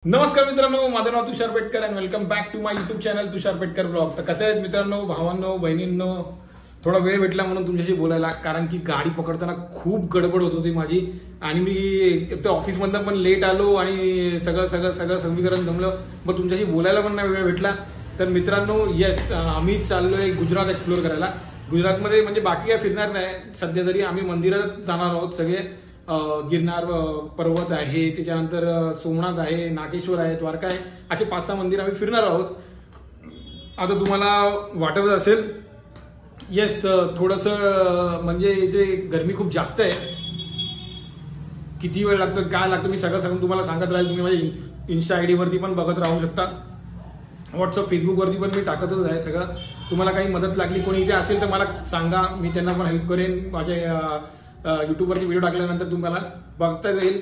नमस्कार मित्रांनो, माझं नाव Tushar Petkar and welcome back to my YouTube channel Tushar Petkar blog. तर कसे आहेत मित्रांनो, भावांनो, बहिणींनो, थोडा वेळ भेटला म्हणून तुमच्याशी बोलायला, कारण की गाडी पकडताना खूप गडबड होत होती माझी आणि मी ऑफिसमधनं पण लेट आलो आणि सगळं समीकरण जमलं, मग तुमच्याशी बोलायला पण नाही वेळ भेटला। तर मित्रांनो, येस, आम्ही चाललोय गुजरात एक्सप्लोर करायला। गुजरातमध्ये म्हणजे बाकी काय फिरणार नाही सध्या तरी, आम्ही मंदिरात जाणार आहोत सगळे। गिरनार पर्वत आहे, त्याच्यानंतर सोमनाथ आहे, नागेश्वर आहे, द्वारका आहे, असे 5-6 मंदिर आम्ही फिरणार आहोत। आता तुम्हाला वाटत असेल, येस, थोडंसं म्हणजे इथे गरमी खूप जास्त आहे। किती वेळ लागतो, काय लागतो, मी सगळं तुम्हाला सांगत राहील। तुम्ही माझ्या इन्स्टा आयडी वरती पण बघत राहू शकता, व्हॉट्सअप फेसबुक वरती पण मी टाकतच आहे सगळं। तुम्हाला काही मदत लागली, कोणी इथे असेल तर मला सांगा, मी त्यांना पण हेल्प करेन। माझ्या युट्यूबवरती व्हिडिओ टाकल्यानंतर तुम्हाला बघता येईल।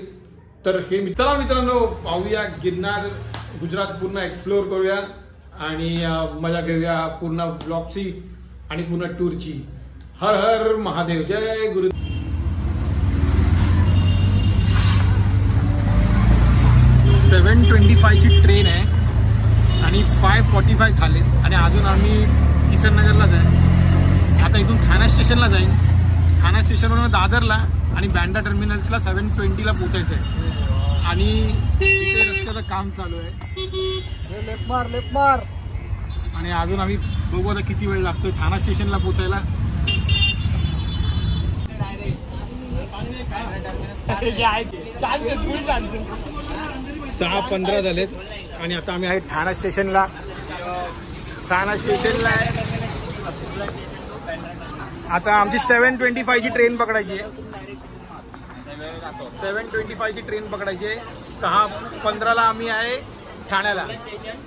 तर हे चला मित्रांनो, पाहूया गिरनार, गुजरात पूर्ण एक्सप्लोर करूया आणि मजा घेऊया पूर्ण ब्लॉगची आणि पूर्ण टूरची। हर हर महादेव, जय गुरु। 7:25 ची ट्रेन आहे आणि 5:45 झाले आणि अजून आम्ही किशननगरला जाईल। आता इथून ठाणा स्टेशनला जाईल, ठाणा स्टेशनवरून दादरला आणि बँड्रा टर्मिनल्सला 7:20 पोहोचायचं आहे। आणि इथे रस्त्याचं काम चालू आहे, लेफ्ट मार। आणि अजून आम्ही बघू आता किती वेळ लागतोय ठाणा स्टेशनला पोहोचायला। 6:15 झालेत आणि आता आम्ही आहे ठाणा स्टेशनला। आता आमची 7:25 ची ट्रेन पकडायची आहे, 7:25 ची ट्रेन पकडायची आहे। 6:15 आम्ही आहे ठाण्याला।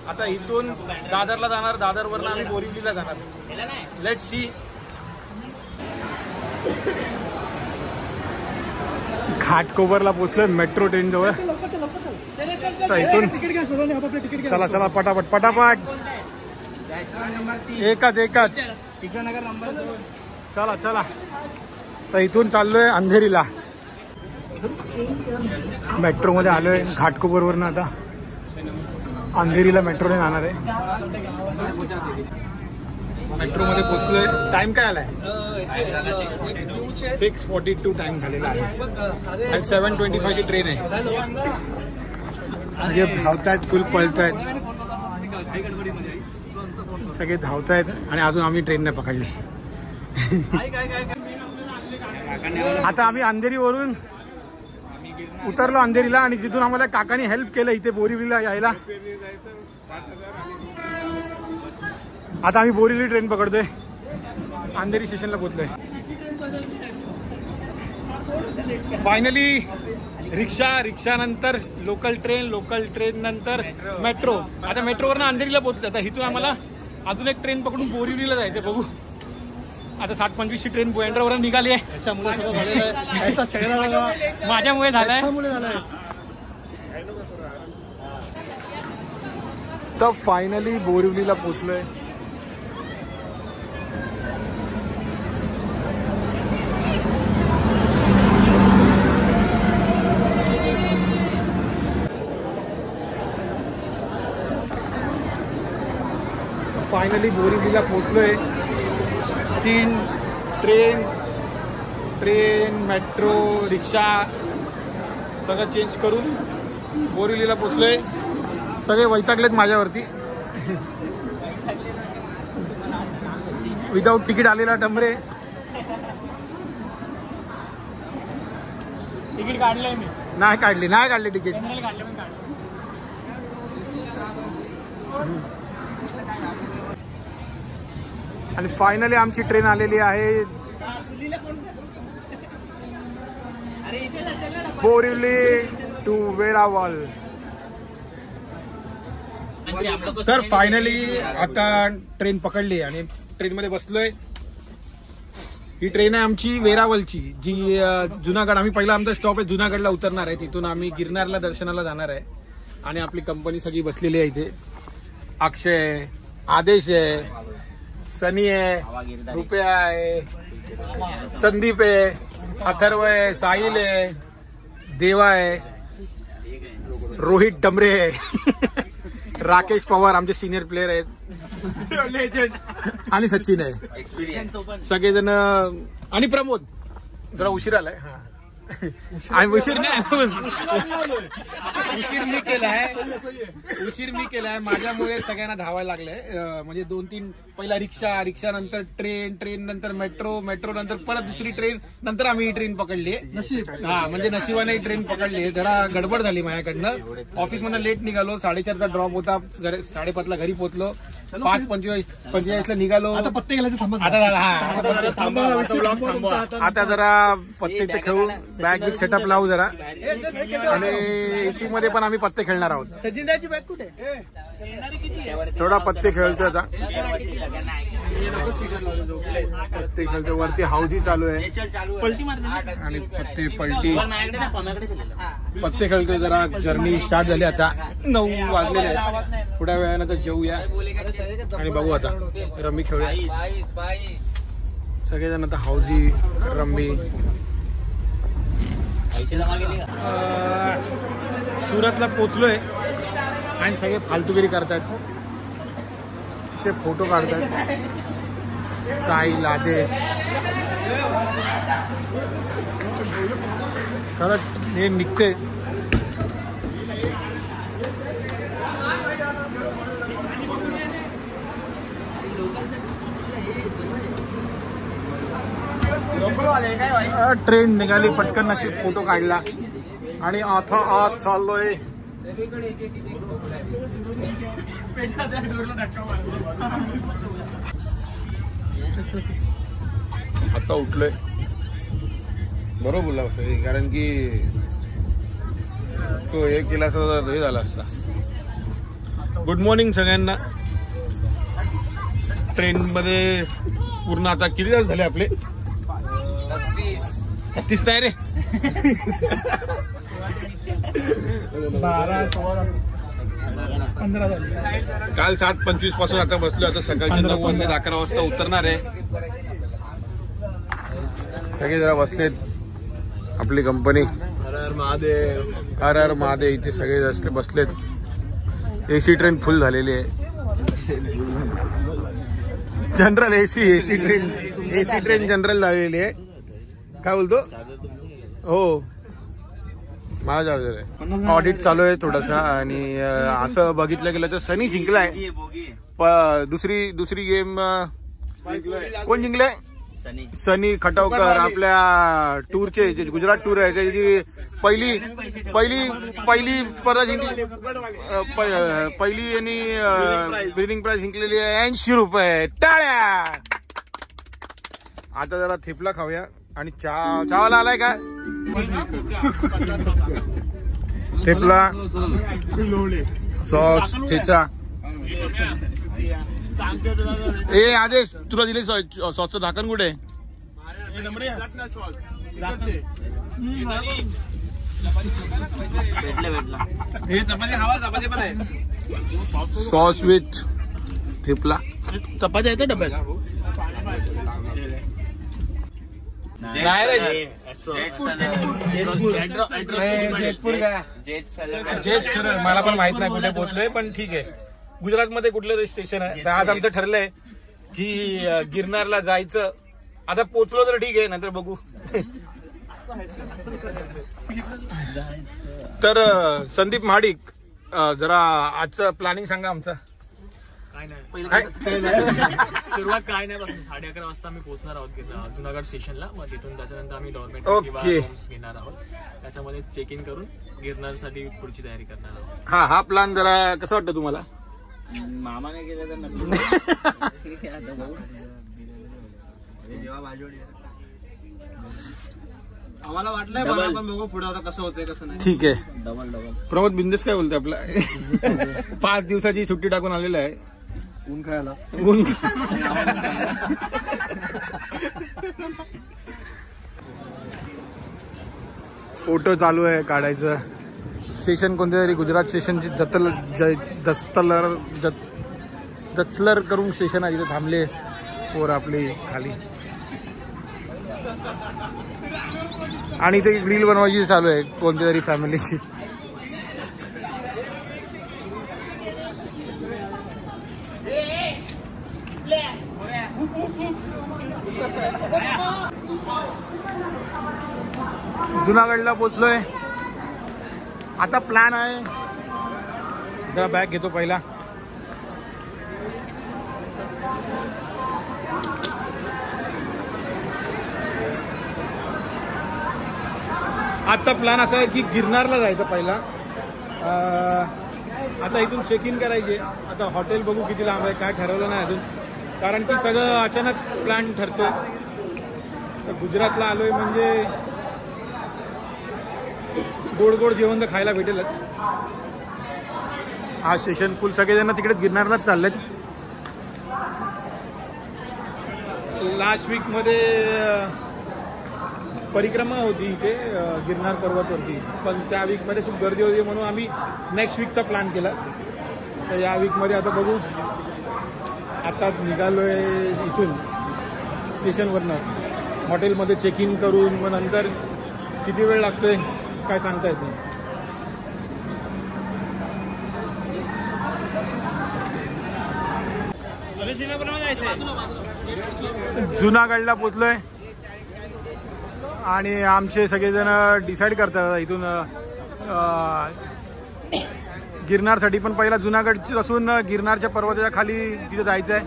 आता इथून दादरला जाणार, दादरवरनं आम्ही बोरिवलीला जाणार। Let's see. घाटकोपरला पोहोचलोय मेट्रो ट्रेन जवळ। इथून चला पटापट एकच चला। तर इथून चाललोय अंधेरीला, मेट्रो मध्ये आलोय घाटकोपरवरनं। आता अंधेरीला मेट्रोने जाणार आहे। मेट्रो मध्ये पोहोचलोय। टाइम काय आलाय? 6:42 टाइम झालेला आहे। 7:25 ची ट्रेन आहे। सगळे धावतायत, फुल पळतायत, सगळे धावतायत आणि अजून आम्ही ट्रेन नाही पकडली। आता आम्ही अंधेरीवरून उतरलो अंधेरीला आणि तिथून आम्हाला काकांनी हेल्प केलं इथे बोरिवलीला यायला। आता आम्ही बोरिवली ट्रेन पकडतोय, अंधेरी स्टेशनला पोहोचलोय। फायनली रिक्षा नंतर लोकल ट्रेन नंतर मेट्रो। आता मेट्रोवरनं अंधेरीला पोहोचलो। आता इथून आम्हाला अजून एक ट्रेन पकडून बोरिवलीला जायचं, बघू। आता 7:25 ची ट्रेन बँड्रावर निघाली आहे। याच्यामुळे सगळं झालेलं आहे, याचा चेहरा माझ्यामुळे झालाय। तर फायनली बोरिवलीला पोहोचलोय। पोहोचलोय। 3 ट्रेन मेट्रो रिक्षा सगळं चेंज करून बोरिवलीला पोहोचलोय। सगळे वैतागलेत माझ्यावरती। विदाऊट तिकीट आलेला डमरे। तिकीट काढलंय मी? नाही काढली तिकीट। आणि फायनली आमची ट्रेन आलेली आहे बोरिवली टू वेरावल। तर फायनली आता ट्रेन पकडली आणि ट्रेन मध्ये बसलोय। ही ट्रेन आहे आमची वेरावलची, जी जुनागड। आम्ही पहिला आमचा स्टॉप आहे जुनागडला उतरणार आहे, तिथून आम्ही गिरनारला दर्शनाला जाणार आहे। आणि आपली कंपनी सगळी बसलेली आहे इथे। अक्षय आहे, आदेश आहे, सनी आहे, रुपया आहे, संदीप आहे, अथर्व आहे, साहिल आहे, देवा आहे, रोहित डमरे राकेश पवार आमचे सिनियर प्लेयर आहेत लेजेंड आणि सचिन आहे सगळेजण आणि प्रमोद जरा उशीर आलाय आणि उशीर मी केलाय माझ्यामुळे सगळ्यांना धावायला लागलंय म्हणजे 2-3 पहिला रिक्षा नंतर ट्रेन नंतर मेट्रो नंतर परत दुसरी ट्रेन नंतर आम्ही ही ट्रेन पकडली म्हणजे नशिबाने ट्रेन पकडली जरा गडबड झाली माझ्याकडनं ऑफिस मधनं लेट निघालो 4:30चा ड्रॉप होता 5:30ला घरी पोहोचलो 5:45ला निघालो आता पत्ते खेळायचं आता जरा पत्ते खेळू बॅग बिग सेटअप लावू जरा आणि एसी मध्ये पण आम्ही पत्ते खेळणार आहोत सचिनदाची बॅग कुठे थोडा पत्ते खेळतोय आता पत्ते खेळतोय वरती हाऊजी चालू आहे आणि पत्ते खेळतोय जरा जर्नी स्टार्ट झाली आता 9 वाजलेले आहे थोड्या वेळानंतर जेवूया आणि बघू आता रम्मी खेळूया सगळेजण आता हाऊजी रम्मी सुरतला पोचलोय आणि सगळे फालतूगिरी करतात ते फोटो काढतात साहिल आदेश खरंच हे निघते ट्रेन निघाली पटकन अशी फोटो काढला आणि आता आत चाललोय आता उठलोय बरोबर बोलला कारण की तो हे केला असता हे झाला असता गुड मॉर्निंग सगळ्यांना ट्रेन मध्ये पूर्ण आता किती तास झाले आपले 36 नाही रे 12-16 काल 7:25 पासून आता बसलो आता सकाळच्या 9 वाजले 11 वाजता उतरणार आहे सगळे जरा बसलेत आपली कंपनी हर हर महादेव इथे सगळे बसलेत एसी ट्रेन फुल झालेली आहे जनरल एसी ट्रेन जनरल झालेली आहे काय बोलतो हो माझा चार्जर आहे ऑडिट चालू आहे थोडासा आणि असं बघितलं गेलं तर सनी जिंकलाय दुसरी गेम कोण जिंकलाय सनी खटावकर आपल्या टूरचे जे गुजरात टूर आहे त्याची पहिली स्पर्धा जिंकली पहिली यांनी विनिंग प्राइज जिंकलेली आहे 80 रुपये टाळ्या आता जरा थेपला खाऊया आणि चहावाला आलाय का थेपला सॉस ठेचा ए आदेश तुला दिले सॉसचं झाकण कुठे सॉस विथ थेपला चपाती आहे डब्यात नाही रे जेत सर मला पण माहित नाही कुठे पोहोचलोय पण ठीक आहे गुजरात मध्ये कुठलं स्टेशन आहे आज आमचं ठरलंय की गिरनारला जायचं आता पोहोचलो तर ठीक आहे नंतर बघू तर संदीप महाडिक जरा आजचं प्लॅनिंग सांगा आमचं सुरुवात काय नाही पासून 11:30 वाजता आम्ही पोहोचणार आहोत जुनागड स्टेशनला मग तिथून त्याच्यानंतर आम्ही डॉर्मेट किंवा रूम्स घेणार आहोत त्याच्यामध्ये चेक इन करून गिरनारसाठी पुढची तयारी करणार आहोत हा प्लॅन जरा कसं वाटतं तुम्हाला मामाने केलं तर आम्हाला वाटलंय पण बघू पुढे आता कसं होतंय कसं नाही ठीक आहे प्रमोद बिंदेस काय बोलतोय आपला 5 दिवसाची सुट्टी टाकून आलेला आहे ऊन खायला फोटो चालू आहे काढायचं स्टेशन कोणत्या तरी गुजरात स्टेशनची दचलर करून स्टेशन आहे तिथे थांबले पोर आपली खाली आणि ते रील बनवायची चालू आहे कोणत्या तरी फॅमिलीची जुनागडला पोचलोय. आता प्लॅन आहे, जरा बॅग घेतो पहिला. आजचा प्लॅन असा आहे की गिरनारला जायचं पहिला. आता इथून चेक इन करायचे. आता हॉटेल बघू किती लांब आहे, काय ठरवलं नाही अजून, कारण की सगळं अचानक प्लॅन ठरतोय. तर गुजरातला आलोय म्हणजे गोड गोड जेवण तर खायला भेटेलच. आज सेशन फुल, सगळेजण तिकडे गिरनारलाच चाललेत. लास्ट वीकमध्ये परिक्रमा होती इथे गिरनार पर्वतवरती, पण त्या वीकमध्ये खूप गर्दी होती म्हणून आम्ही नेक्स्ट वीकचा प्लॅन केला. तर या वीकमध्ये आता बघू. आता निघालोय इथून स्टेशनवरनं, हॉटेलमध्ये चेक इन करून मग नंतर किती वेळ लागतोय काय सांगता येत नाही. जुनागडला पोचलोय आणि आमचे सगळेजण डिसाईड करतात इथून गिरनारसाठी. पण पहिला जुनागडची असून गिरनारच्या पर्वताच्या खाली तिथे जायचं आहे.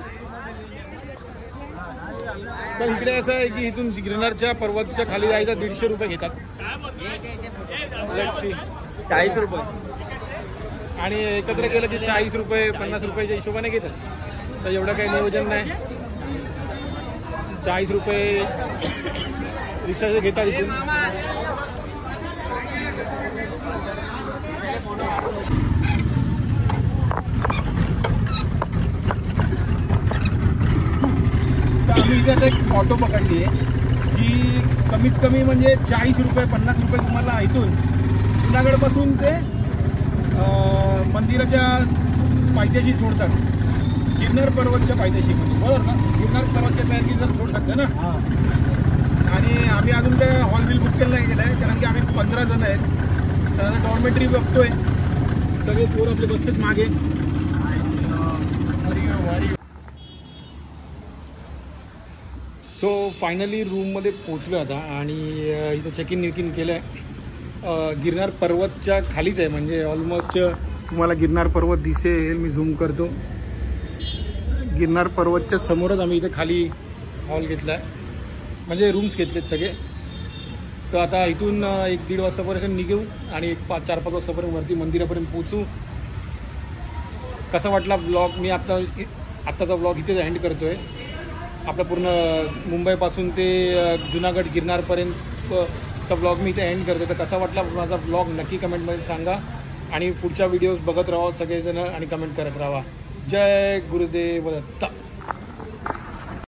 तर इकडे असं आहे की इथून गिरनारच्या पर्वताच्या खाली जायचं 150 रुपये घेतात. 40 रुपये आणि एकत्र केलं की 40 रुपये 50 रुपयाच्या हिशोबाने घेतात. तर एवढं काही नियोजन नाही. 40 रुपये रिक्षाचे घेतात इथून. तर आम्ही इथे आता एक ऑटो पकडली आहे जी कमीत कमी म्हणजे 40 रुपये 50 रुपये तुम्हाला इथून जुनागडपासून ते मंदिराच्या पायथ्याशी सोडतात. गिरनार पर्वतच्या पायथ्याशी म्हणजे बरोबर ना, गिरनार पर्वतच्या पायथ्याशी जर सोड शकते ना. आणि आम्ही अजून काय हॉल बिल बुक केलं नाही गेलं आहे, कारण की आम्ही 15 जण आहेत. तर डॉर्मेटरी बघतोय, सगळे पोर आपले बसतेच मागे. सो फायनली रूममध्ये पोचलो आता आणि इथं चेक इन केलं आहे. गिरनार पर्वतच्या खालीच आहे, म्हणजे ऑलमोस्ट तुम्हाला गिरनार पर्वत दिसेल. मी झूम करतो. गिरनार पर्वतच्या समोरच आम्ही इथे खाली हॉल घेतला आहे, म्हणजे रूम्स घेतलेत सगळे. तर आता इथून 1-1.5 वाजतापर्यंत निघू आणि 4-5 वाजतापर्यंत वरती मंदिरापर्यंत पोचू. कसा वाटला ब्लॉग? मी आत्ताचा ब्लॉग इथेच एंड करतो आहे. आपला पूर्ण मुंबईपासून ते जुनागड गिरनारपर्यंतचा ब्लॉग मी इथे एंड करतो. तर कसा वाटला माझा ब्लॉग नक्की कमेंटमध्ये सांगा आणि पुढच्या व्हिडिओज बघत राहा सगळेजण आणि कमेंट करत राहा. जय गुरुदेव दत्त.